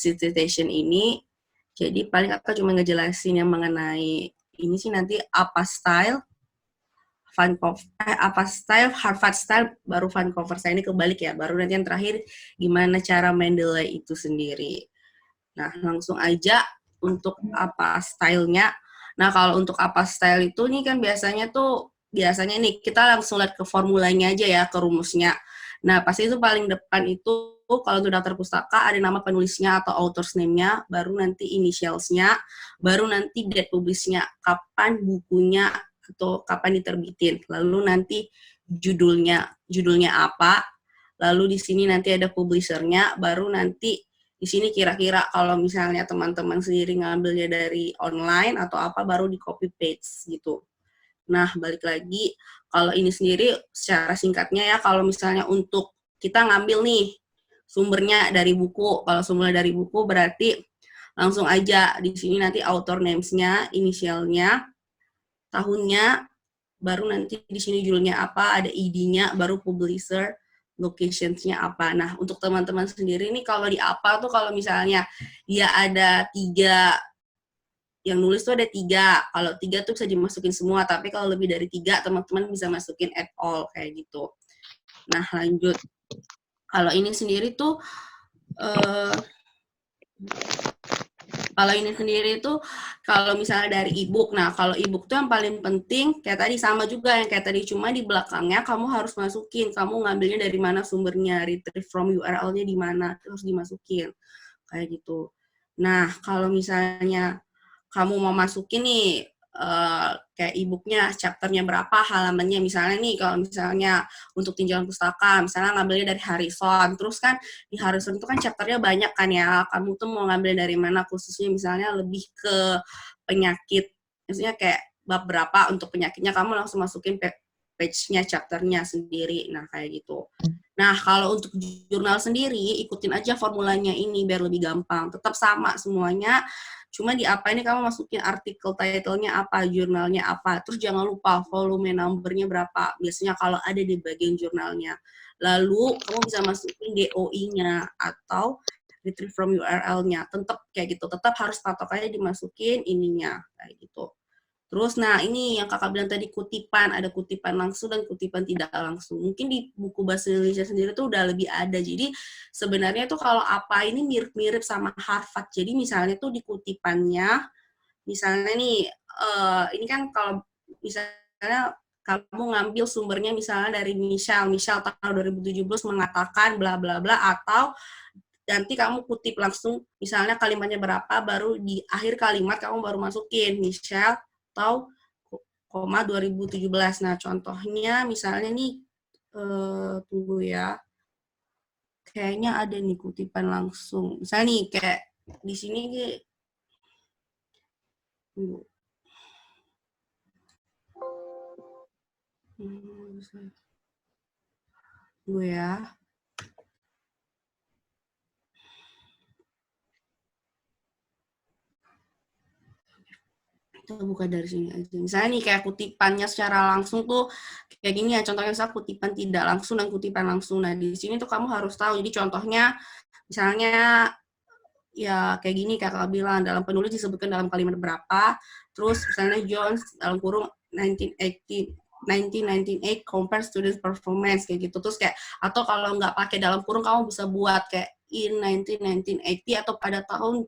citation ini. Jadi paling kakak cuma ngejelasin yang mengenai ini sih nanti apa style, Harvard style, baru Vancouver style. Ini kebalik ya, baru nanti yang terakhir gimana cara Mendeley itu sendiri. Nah, langsung aja untuk apa style-nya. Nah, kalau untuk apa style itu nih kan biasanya nih kita langsung lihat ke formulanya aja ya, ke rumusnya. Nah, pasti itu paling depan itu kalau untuk daftar pustaka ada nama penulisnya atau author's name-nya, baru nanti initials-nya, baru nanti date publish-nya, kapan bukunya atau kapan diterbitin. Lalu nanti judulnya apa, lalu di sini nanti ada publisher-nya, baru nanti di sini kira-kira kalau misalnya teman-teman sendiri ngambilnya dari online atau apa, baru di copy paste gitu. Nah, balik lagi, kalau ini sendiri secara singkatnya ya, kalau misalnya untuk kita ngambil nih sumbernya dari buku, kalau sumbernya dari buku berarti langsung aja di sini nanti author names-nya, inisialnya, tahunnya, baru nanti di sini judulnya apa, ada ID-nya, baru publisher, locations-nya apa. Nah, untuk teman-teman sendiri nih kalau di apa tuh kalau misalnya dia ada 3, yang nulis tuh ada 3, kalau 3 tuh bisa dimasukin semua, tapi kalau lebih dari 3, teman-teman bisa masukin at all, kayak gitu. Nah, lanjut. Kalau ini sendiri tuh, kalau misalnya dari e-book, nah kalau e-book tuh yang paling penting, kayak tadi sama juga yang kayak tadi, cuma di belakangnya kamu harus masukin, kamu ngambilnya dari mana sumbernya, retrieve from URL-nya di mana, terus dimasukin, kayak gitu. Nah, kalau misalnya kamu mau masukin nih, kayak e-booknya, chapternya berapa, halamannya, misalnya nih, kalau misalnya untuk tinjauan pustaka, misalnya ngambilnya dari Harrison, terus kan di Harrison itu kan chapternya banyak kan ya, kamu tuh mau ngambil dari mana, khususnya misalnya lebih ke penyakit, maksudnya kayak bab berapa untuk penyakitnya, kamu langsung masukin page-nya, chapternya sendiri, nah kayak gitu. Nah, kalau untuk jurnal sendiri, ikutin aja formulanya ini biar lebih gampang. Tetap sama semuanya, cuma di apa ini kamu masukin artikel title-nya apa, jurnalnya apa. Terus jangan lupa volume number-nya berapa. Biasanya kalau ada di bagian jurnalnya. Lalu kamu bisa masukin DOI-nya atau retrieve from URL-nya. Tetap kayak gitu. Tetap harus patokannya dimasukin ininya kayak gitu. Terus, nah ini yang kakak bilang tadi kutipan, ada kutipan langsung dan kutipan tidak langsung. Mungkin di buku bahasa Indonesia sendiri tuh udah lebih ada. Jadi sebenarnya tuh kalau apa ini mirip-mirip sama Harvard. Jadi misalnya tuh di kutipannya, misalnya nih, ini kan kalau misalnya kamu ngambil sumbernya misalnya dari Michelle tahun 2017 mengatakan bla bla bla, atau nanti kamu kutip langsung misalnya kalimatnya berapa, baru di akhir kalimat kamu baru masukin Michelle atau koma 2017. Nah, contohnya misalnya nih, tunggu ya, kayaknya ada nih kutipan langsung. Misalnya nih, kayak di sini, tunggu. Tunggu ya. Kita buka dari sini aja. Misalnya nih kayak kutipannya secara langsung tuh kayak gini ya, contohnya misalnya kutipan tidak langsung dan kutipan langsung. Nah, di sini tuh kamu harus tahu. Jadi contohnya misalnya ya kayak gini kakak bilang, dalam penulis disebutkan dalam kalimat berapa, terus misalnya Jones dalam kurung 1998 compare student performance kayak gitu, terus kayak, atau kalau nggak pakai dalam kurung kamu bisa buat kayak in 1980 atau pada tahun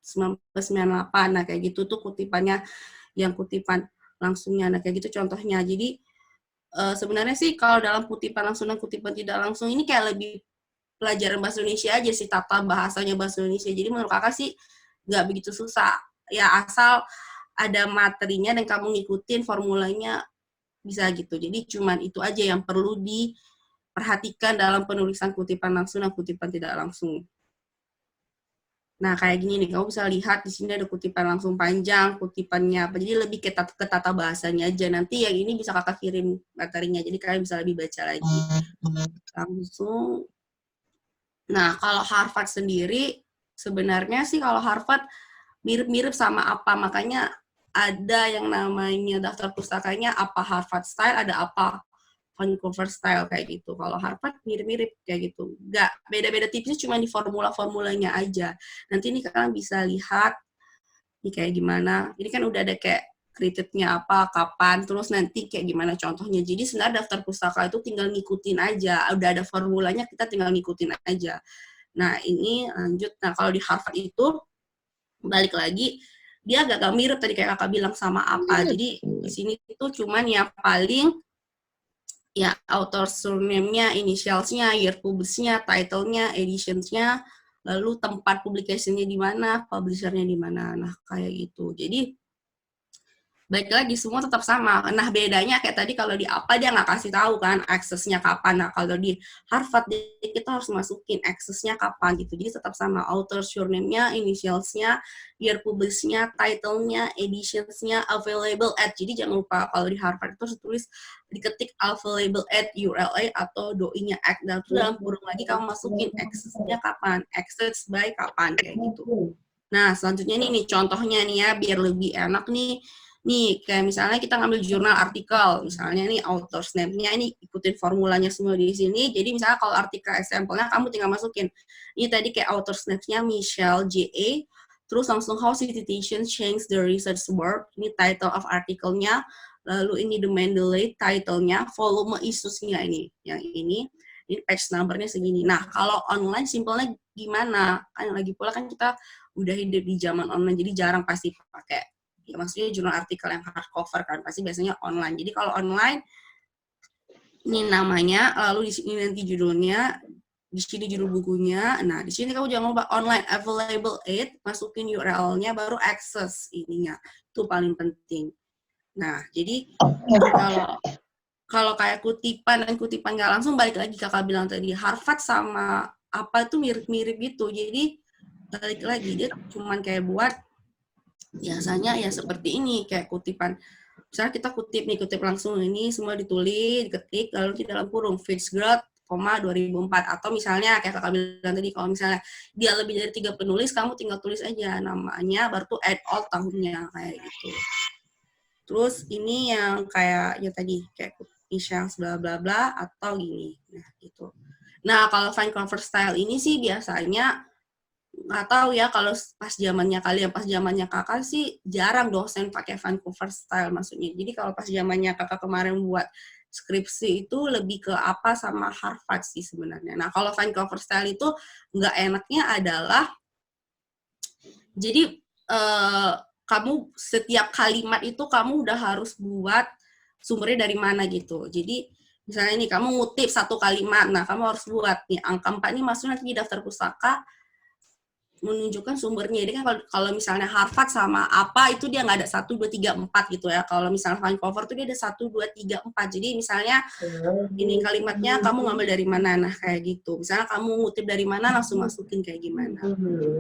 1998. Nah, kayak gitu tuh kutipannya, yang kutipan langsungnya. Nah, kayak gitu contohnya. Jadi, sebenarnya sih kalau dalam kutipan langsung dan kutipan tidak langsung ini kayak lebih pelajaran bahasa Indonesia aja sih, tata bahasanya bahasa Indonesia. Jadi menurut kakak sih nggak begitu susah. Ya, asal ada materinya dan kamu ngikutin formulanya bisa gitu. Jadi cuman itu aja yang perlu diperhatikan dalam penulisan kutipan langsung dan kutipan tidak langsung. Nah, kayak gini nih, kamu bisa lihat di sini ada kutipan langsung panjang, kutipannya apa. Jadi lebih ke tata bahasanya aja. Nanti yang ini bisa kakak kirim materinya, jadi kalian bisa lebih baca lagi. Langsung. Nah, kalau Harvard sendiri, sebenarnya sih kalau Harvard mirip-mirip sama apa. Makanya ada yang namanya daftar pustakanya apa Harvard Style, ada apa Vancouver style kayak gitu. Kalau Harvard mirip-mirip kayak gitu. Nggak beda-beda tipsnya cuma di formula-formulanya aja. Nanti ini kalian bisa lihat ini kayak gimana. Ini kan udah ada kayak kritiknya apa, kapan, terus nanti kayak gimana contohnya. Jadi sebenarnya daftar pustaka itu tinggal ngikutin aja. Udah ada formulanya, kita tinggal ngikutin aja. Nah, ini lanjut. Nah, kalau di Harvard itu, balik lagi, dia agak mirip tadi kayak kakak bilang sama apa. Jadi, di sini itu cuman yang paling, ya, author surname-nya, initials-nya, year publish-nya, title-nya, editions-nya, lalu tempat publication-nya di mana, publisher-nya di mana. Nah, kayak gitu. Jadi, baik lagi semua tetap sama. Nah, bedanya kayak tadi kalau di apa dia nggak kasih tahu kan aksesnya kapan. Nah, kalau di Harvard kita harus masukin aksesnya kapan gitu. Jadi tetap sama author surname-nya, initials-nya, year publish-nya, title-nya, editions-nya, available at. Jadi jangan lupa kalau di Harvard itu harus tulis diketik available at URL atau doi-nya at. Dan itu dalam kurung lagi kamu masukin aksesnya kapan, access by kapan kayak gitu. Nah, selanjutnya nih contohnya nih ya biar lebih enak nih. Nih, kayak misalnya kita ngambil jurnal artikel, misalnya nih author's name-nya ini ikutin formulanya semua di sini. Jadi misalnya kalau artikel example-nya kamu tinggal masukin. Ini tadi kayak author's name-nya Michelle J.A. Terus langsung how citation change the research work. Ini title of artikelnya. Lalu ini the Mendeley title-nya, volume issues-nya ini. Yang ini page number-nya segini. Nah, kalau online simpelnya gimana? Kan lagi pula kan kita udah hidup di zaman online, jadi jarang pasti pakai ya maksudnya jurnal artikel yang hardcover kan pasti biasanya online. Jadi kalau online ini namanya, lalu di sini nanti judulnya, di sini judul bukunya. Nah, di sini kamu jangan lupa online available at, masukin URL-nya baru access ininya. Itu paling penting. Nah, jadi kalau kayak kutipan dan kutipan nggak langsung balik lagi kakak bilang tadi Harvard sama apa itu mirip-mirip gitu. Jadi balik lagi dia cuman kayak buat biasanya ya seperti ini kayak kutipan misalnya kita kutip langsung ini semua ditulis diketik lalu di dalam kurung Fitzgerald, 2004 atau misalnya kayak kakak bilang tadi kalau misalnya dia lebih dari 3 penulis kamu tinggal tulis aja namanya baru tuh add all tahunnya kayak gitu. Terus ini yang kayak ya tadi kayak initials bla bla bla atau gini nah gitu. Nah kalau Vancouver style ini sih biasanya nggak tahu ya kalau pas zamannya kalian, pas zamannya kakak sih jarang dosen pakai Vancouver style maksudnya. Jadi kalau pas zamannya kakak kemarin buat skripsi itu lebih ke apa sama Harvard sih sebenarnya. Nah kalau Vancouver style itu nggak enaknya adalah jadi kamu setiap kalimat itu kamu udah harus buat sumbernya dari mana gitu. Jadi misalnya nih kamu ngutip satu kalimat, nah kamu harus buat nih angka 4 ini maksudnya nanti di daftar pustaka menunjukkan sumbernya. Jadi kan kalau misalnya Harvard sama apa itu dia nggak ada 1, 2, 3, 4 gitu ya. Kalau misalnya Vancouver tuh dia ada 1, 2, 3, 4. Jadi misalnya ini kalimatnya kamu ngambil dari mana, nah kayak gitu. Misalnya kamu ngutip dari mana langsung masukin kayak gimana.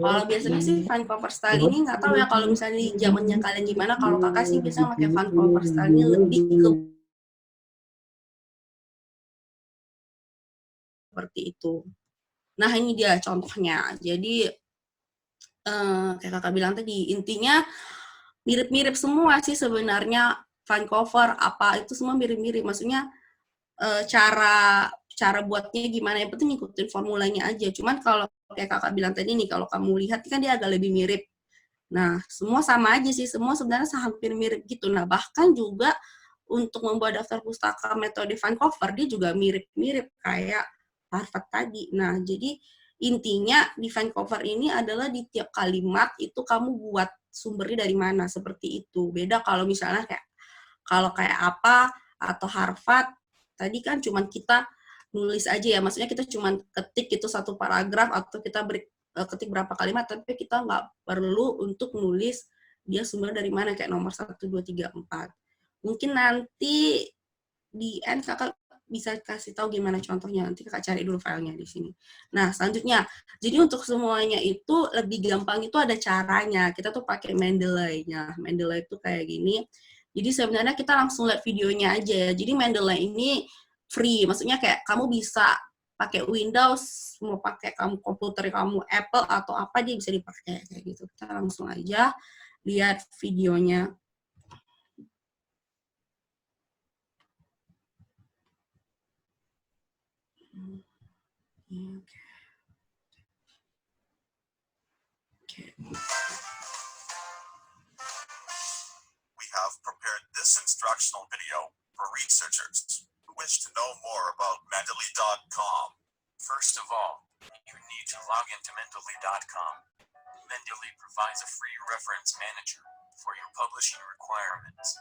Kalau biasanya sih Vancouver style ini nggak tahu ya kalau misalnya di zamannya kalian gimana. Kalau kakak sih biasanya pakai Vancouver style ini lebih ke seperti itu. Nah ini dia contohnya. Jadi kayak kakak bilang tadi, intinya mirip-mirip semua sih sebenarnya Vancouver, apa itu semua mirip-mirip. Maksudnya cara buatnya gimana, yang penting ngikutin formulanya aja. Cuman kalau kayak kakak bilang tadi nih, kalau kamu lihat kan dia agak lebih mirip. Nah, semua sama aja sih, semua sebenarnya hampir mirip gitu. Nah, bahkan juga untuk membuat daftar pustaka metode Vancouver, dia juga mirip-mirip kayak Harvard tadi. Nah, jadi intinya di Vancouver ini adalah di tiap kalimat itu kamu buat sumbernya dari mana, seperti itu. Beda kalau misalnya kayak apa atau Harvard, tadi kan cuman kita nulis aja ya, maksudnya kita cuman ketik itu satu paragraf atau kita ketik berapa kalimat, tapi kita nggak perlu untuk nulis dia sumber dari mana, kayak nomor 1, 2, 3, 4. Mungkin nanti di end kakak bisa kasih tahu gimana contohnya, nanti kakak cari dulu filenya di sini. Nah, selanjutnya, jadi untuk semuanya itu lebih gampang itu ada caranya. Kita tuh pakai Mendeley-nya. Mendeley itu kayak gini. Jadi sebenarnya kita langsung lihat videonya aja. Jadi Mendeley ini free, maksudnya kayak kamu bisa pakai Windows, mau pakai kamu komputer kamu Apple atau apa dia bisa dipakai kayak gitu. Kita langsung aja lihat videonya. instructional video for researchers who wish to know more about Mendeley.com. First of all, you need to log into Mendeley.com. Mendeley provides a free reference manager for your publishing requirements.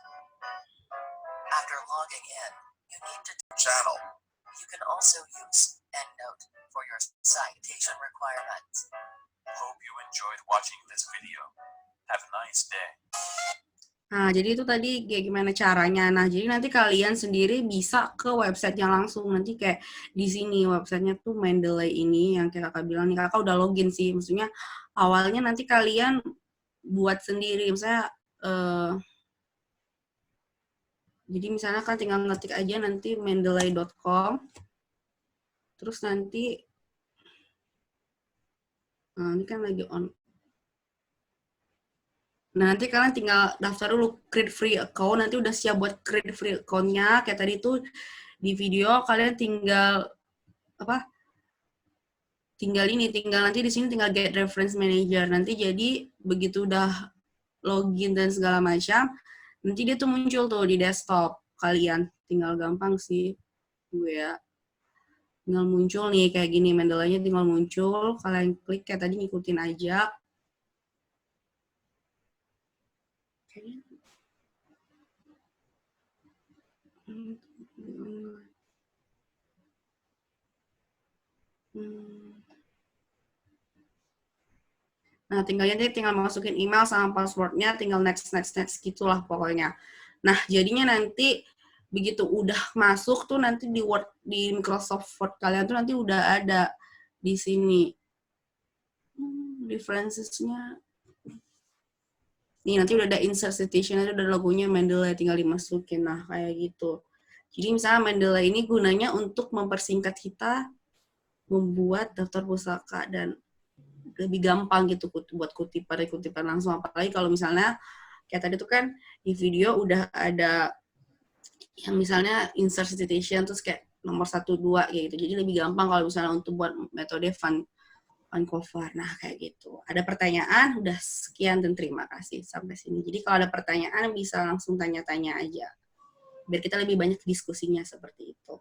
After logging in, you need to channel. You can also use EndNote for your citation requirements. Hope you enjoyed watching this video. Have a nice day. Nah, jadi itu tadi kayak gimana caranya. Nah, jadi nanti kalian sendiri bisa ke websitenya langsung. Nanti kayak di sini websitenya tuh Mendeley ini yang kayak kakak bilang nih, kakak udah login sih. Maksudnya awalnya nanti kalian buat sendiri. Misalnya, jadi misalnya kan tinggal ngetik aja nanti mendeley.com. Terus nanti, nah ini kan lagi on. Nah, nanti kalian tinggal daftar dulu create free account, nanti udah siap buat create free account-nya, kayak tadi tuh di video kalian tinggal tinggal nanti di sini tinggal get reference manager. Nanti jadi begitu udah login dan segala macam, nanti dia tuh muncul tuh di desktop kalian. Tinggal gampang sih gue ya. Tinggal muncul nih kayak gini, Mendeley-nya tinggal muncul, kalian klik kayak tadi ngikutin aja. Nah, tinggal masukin email sama passwordnya, tinggal next gitulah pokoknya. Nah, jadinya nanti begitu udah masuk tuh nanti di Word, di Microsoft Word kalian tuh nanti udah ada di sini references-nya. Nih, nanti udah ada insert citation, nanti udah logonya Mendeley, tinggal dimasukin. Nah, kayak gitu. Jadi misalnya Mendeley ini gunanya untuk mempersingkat kita membuat daftar pustaka dan lebih gampang gitu buat kutipan langsung. Apalagi kalau misalnya kayak tadi tuh kan di video udah ada yang misalnya insert citation terus kayak nomor 1, 2 kayak gitu. Jadi lebih gampang kalau misalnya untuk buat metode Vancouver. Nah, kayak gitu. Ada pertanyaan? Udah sekian dan terima kasih sampai sini. Jadi kalau ada pertanyaan bisa langsung tanya-tanya aja. Biar kita lebih banyak diskusinya seperti itu.